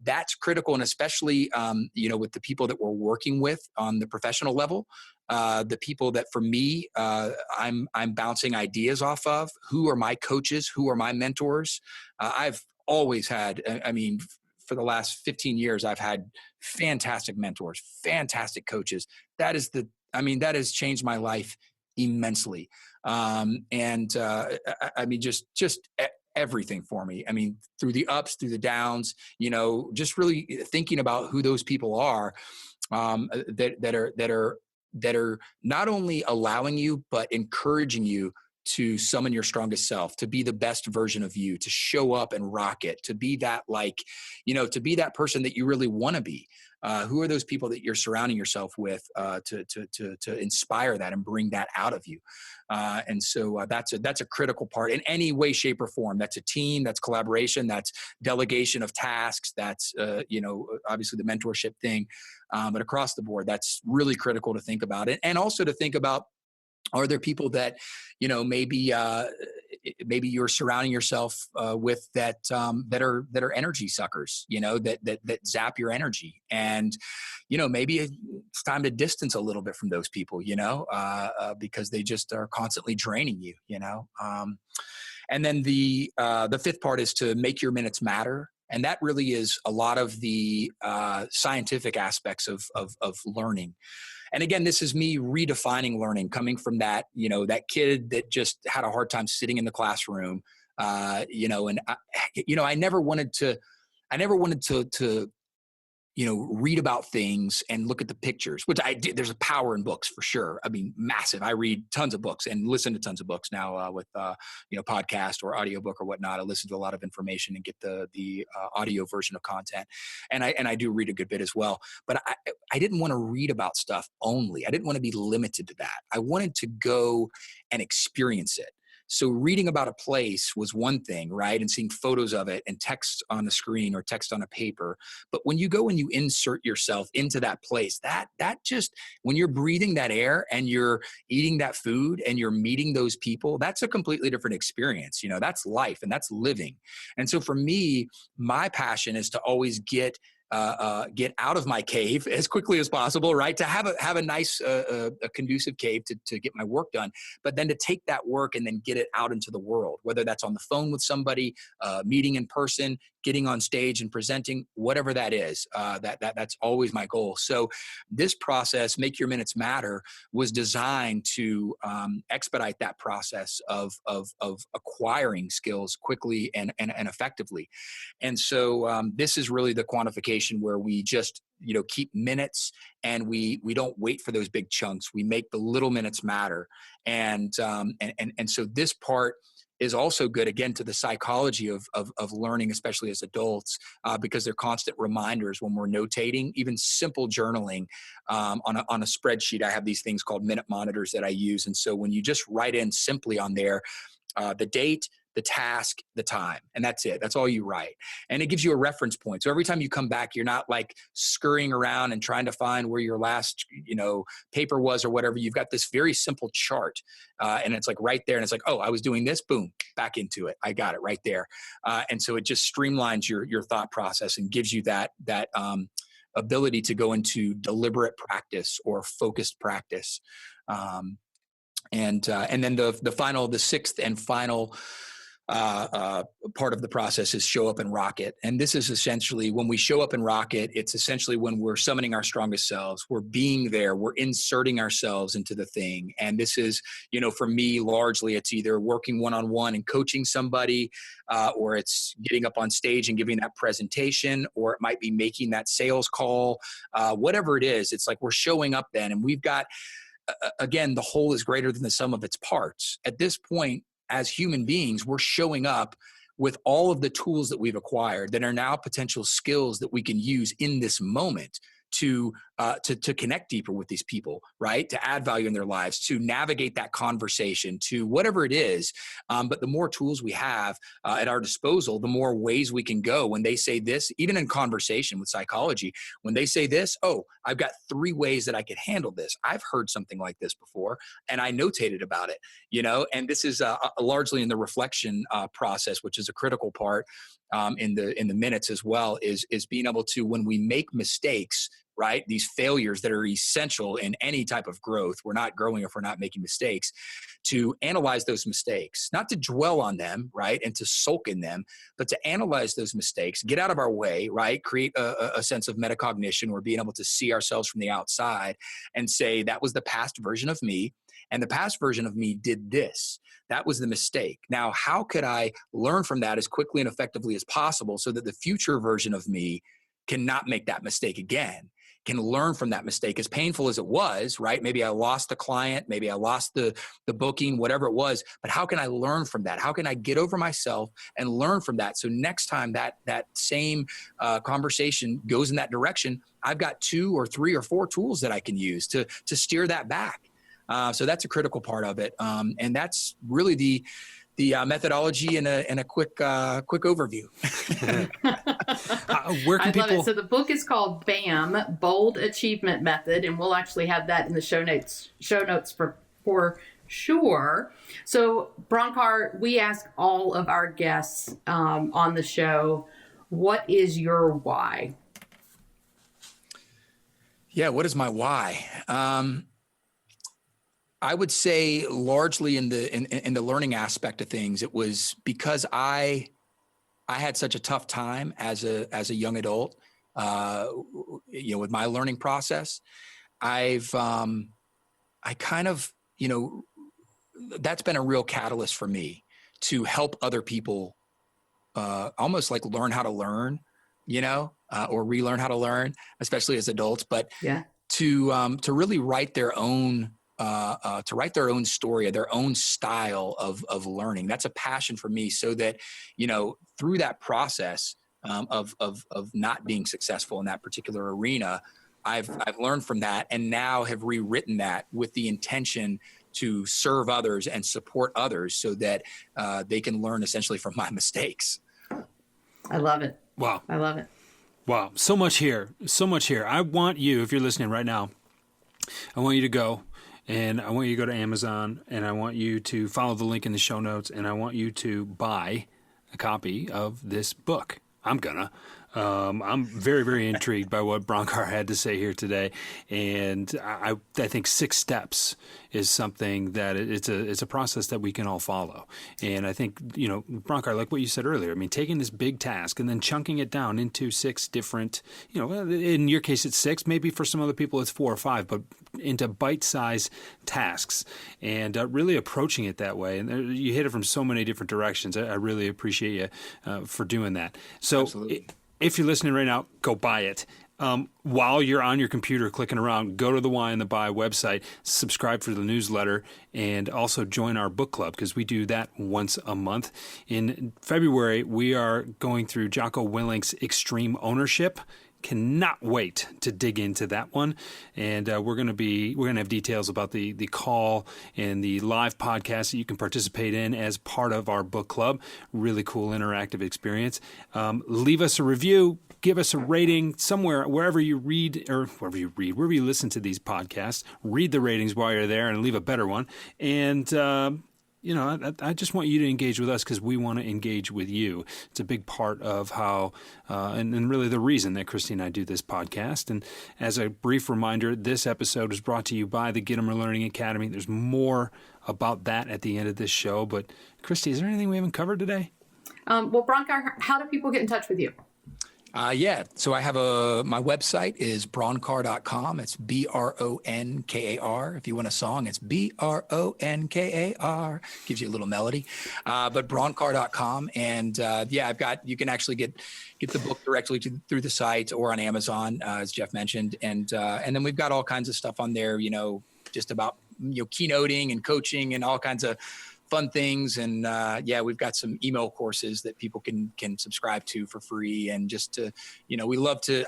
that's critical, and especially with the people that we're working with on the professional level. The people that for me, I'm bouncing ideas off of. Who are my coaches? Who are my mentors? I've always had, for the last 15 years, I've had fantastic mentors, fantastic coaches. That has changed my life immensely. Just everything for me. Through the ups, through the downs, just really thinking about who those people are, that are not only allowing you, but encouraging you to summon your strongest self, to be the best version of you, to show up and rock it, to be that to be that person that you really want to be. Who are those people that you're surrounding yourself with to inspire that and bring that out of you? And so that's a critical part in any way, shape, or form. That's a team, that's collaboration, that's delegation of tasks, that's obviously the mentorship thing, but across the board, that's really critical to think about it, and also to think about. Are there people that, maybe you're surrounding yourself with that are energy suckers, that zap your energy, and maybe it's time to distance a little bit from those people, because they just are constantly draining you, and then the 5th part is to make your minutes matter. And that really is a lot of the scientific aspects of learning. And again, this is me redefining learning, coming from that, that kid that just had a hard time sitting in the classroom, and I never wanted to read about things and look at the pictures, which I did. There's a power in books for sure. Massive. I read tons of books and listen to tons of books now with podcast or audiobook or whatnot. I listen to a lot of information and get the audio version of content. And I do read a good bit as well. But I didn't want to read about stuff only. I didn't want to be limited to that. I wanted to go and experience it. So reading about a place was one thing, right? And seeing photos of it and text on the screen or text on a paper. But when you go and you insert yourself into that place, that just, when you're breathing that air and you're eating that food and you're meeting those people, that's a completely different experience. You know, that's life and that's living. And so for me, my passion is to always get out of my cave as quickly as possible, right? To have a nice, a conducive cave to get my work done, but then to take that work and then get it out into the world, whether that's on the phone with somebody, meeting in person, getting on stage and presenting, whatever that is, that's always my goal. So this process, Make Your Minutes Matter, was designed to expedite that process of acquiring skills quickly and effectively. And so this is really the quantification where we just, you know, keep minutes, and we don't wait for those big chunks. We make the little minutes matter. And so this part is also good, again, to the psychology of learning, especially as adults, because they're constant reminders when we're notating, even simple journaling on a spreadsheet. I have these things called minute monitors that I use. And so when you just write in simply on there, the date, the task, the time, and that's it. That's all you write. And it gives you a reference point. So every time you come back, you're not like scurrying around and trying to find where your last, you know, paper was or whatever. You've got this very simple chart, and it's like right there. And it's like, oh, I was doing this, boom, back into it. I got it right there. And so it just streamlines your thought process and gives you that ability to go into deliberate practice or focused practice. And then the sixth and final part of the process is show up and rock it. And this is essentially when we show up and rock it, it's essentially when we're summoning our strongest selves, we're being there, we're inserting ourselves into the thing. And this is, you know, for me, largely it's either working one-on-one and coaching somebody, or it's getting up on stage and giving that presentation, or it might be making that sales call, whatever it is. It's like we're showing up then, and we've got, again, the whole is greater than the sum of its parts. At this point, as human beings, we're showing up with all of the tools that we've acquired that are now potential skills that we can use in this moment to connect deeper with these people, right? To add value in their lives, to navigate that conversation, to whatever it is. But the more tools we have at our disposal, the more ways we can go. When they say this, even in conversation with psychology, when they say this, oh, I've got 3 ways that I could handle this. I've heard something like this before, and I notated about it, you know, and this is largely in the reflection process, which is a critical part in the minutes as well, is being able to, when we make mistakes, right? These failures that are essential in any type of growth. We're not growing if we're not making mistakes. To analyze those mistakes, not to dwell on them, right? And to sulk in them, but to analyze those mistakes, get out of our way, right? Create a sense of metacognition, or being able to see ourselves from the outside and say, that was the past version of me. And the past version of me did this. That was the mistake. Now, how could I learn from that as quickly and effectively as possible so that the future version of me cannot make that mistake again? Can learn from that mistake, as painful as it was, right? Maybe I lost the client, maybe I lost the booking, whatever it was, but how can I learn from that? How can I get over myself and learn from that? So next time that same conversation goes in that direction, I've got 2 or 3 or 4 tools that I can use to steer that back. So that's a critical part of it. And that's really the methodology in a quick overview. Where can I love people... it. So the book is called BAM, Bold Achievement Method, and we'll actually have that in the show notes for sure. So Bronkar, we ask all of our guests on the show, what is your why? Yeah, what is my why? I would say largely in the learning aspect of things, it was because I had such a tough time as a young adult, you know, with my learning process. I kind of, you know, that's been a real catalyst for me to help other people, almost like learn how to learn, you know, or relearn how to learn, especially as adults, but yeah, to really write their own story, their own style of learning. That's a passion for me, so that, you know, through that process of not being successful in that particular arena, I've learned from that, and now have rewritten that with the intention to serve others and support others so that they can learn essentially from my mistakes. I love it. Wow. I love it. Wow. So much here. So much here. I want you, if you're listening right now, I want you to go. And I want you to go to Amazon, and I want you to follow the link in the show notes, and I want you to buy a copy of this book. I'm gonna. I'm very, very intrigued by what Bronkar had to say here today, and I think 6 steps is something that it's a process that we can all follow. And I think, you know, Bronkar, like what you said earlier, I mean, taking this big task and then chunking it down into 6 different, you know, in your case it's 6, maybe for some other people it's 4 or 5, but into bite-sized tasks and really approaching it that way. And you hit it from so many different directions. I really appreciate you for doing that. So. Absolutely. If you're listening right now, go buy it. While you're on your computer clicking around, go to the Why and the Buy website, subscribe for the newsletter, and also join our book club because we do that once a month. In February, we are going through Jocko Willink's Extreme Ownership. Cannot wait to dig into that one, and we're going to have details about the call and the live podcast that you can participate in as part of our book club. Really cool interactive experience. Leave us a review, give us a rating somewhere, wherever you listen to these podcasts. Read the ratings while you're there and leave a better one. And you know, I just want you to engage with us because we want to engage with you. It's a big part of how, and really the reason that Christie and I do this podcast. And as a brief reminder, this episode is brought to you by the Gittimer Learning Academy. There's more about that at the end of this show. But Christie, is there anything we haven't covered today? Well, Bronkar, how do people get in touch with you? So I have my website is bronkar.com. It's BRONKAR. If you want a song, it's BRONKAR. Gives you a little melody. But bronkar.com. And you can actually get the book directly through the site or on Amazon, as Jeff mentioned. And then we've got all kinds of stuff on there, you know, just about, you know, keynoting and coaching and all kinds of fun things. And we've got some email courses that people can subscribe to for free. And just to, you know,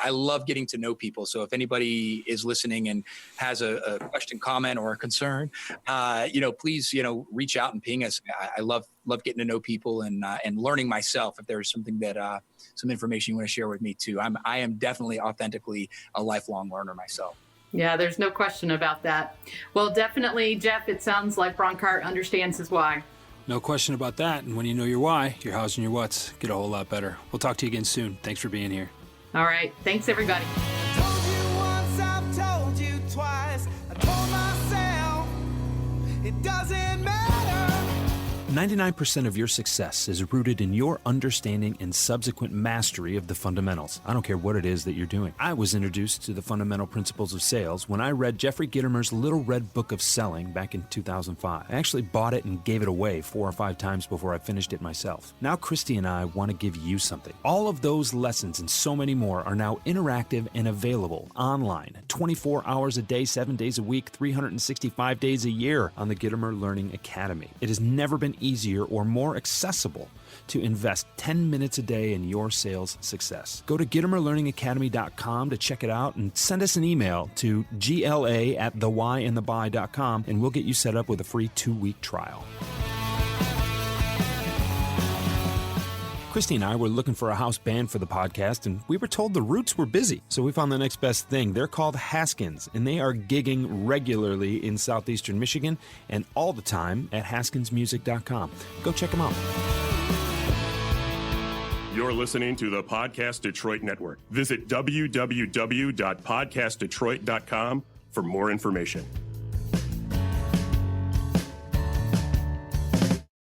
I love getting to know people. So if anybody is listening and has a question, comment, or a concern, you know, please, you know, reach out and ping us. I love getting to know people and learning myself. If there's something that, some information you want to share with me too. I am definitely authentically a lifelong learner myself. Yeah, there's no question about that. Well, definitely, Jeff, it sounds like Bronkar understands his why. No question about that. And when you know your why, your hows and your whats get a whole lot better. We'll talk to you again soon. Thanks for being here. All right. Thanks, everybody. I told you once, I've told you twice. I told myself it doesn't matter. 99% of your success is rooted in your understanding and subsequent mastery of the fundamentals. I don't care what it is that you're doing. I was introduced to the fundamental principles of sales when I read Jeffrey Gittimer's Little Red Book of Selling back in 2005. I actually bought it and gave it away 4 or 5 times before I finished it myself. Now Christie and I want to give you something. All of those lessons and so many more are now interactive and available online 24 hours a day, 7 days a week, 365 days a year on the Gittimer Learning Academy. It has never been easier or more accessible to invest 10 minutes a day in your sales success. Go to GittimerLearningAcademy.com to check it out and send us an email to gla@thewhyandthebuy.com and we'll get you set up with a free 2-week trial. Christie and I were looking for a house band for the podcast, and we were told the Roots were busy. So we found the next best thing. They're called Haskins, and they are gigging regularly in southeastern Michigan and all the time at haskinsmusic.com. Go check them out. You're listening to the Podcast Detroit Network. Visit www.podcastdetroit.com for more information.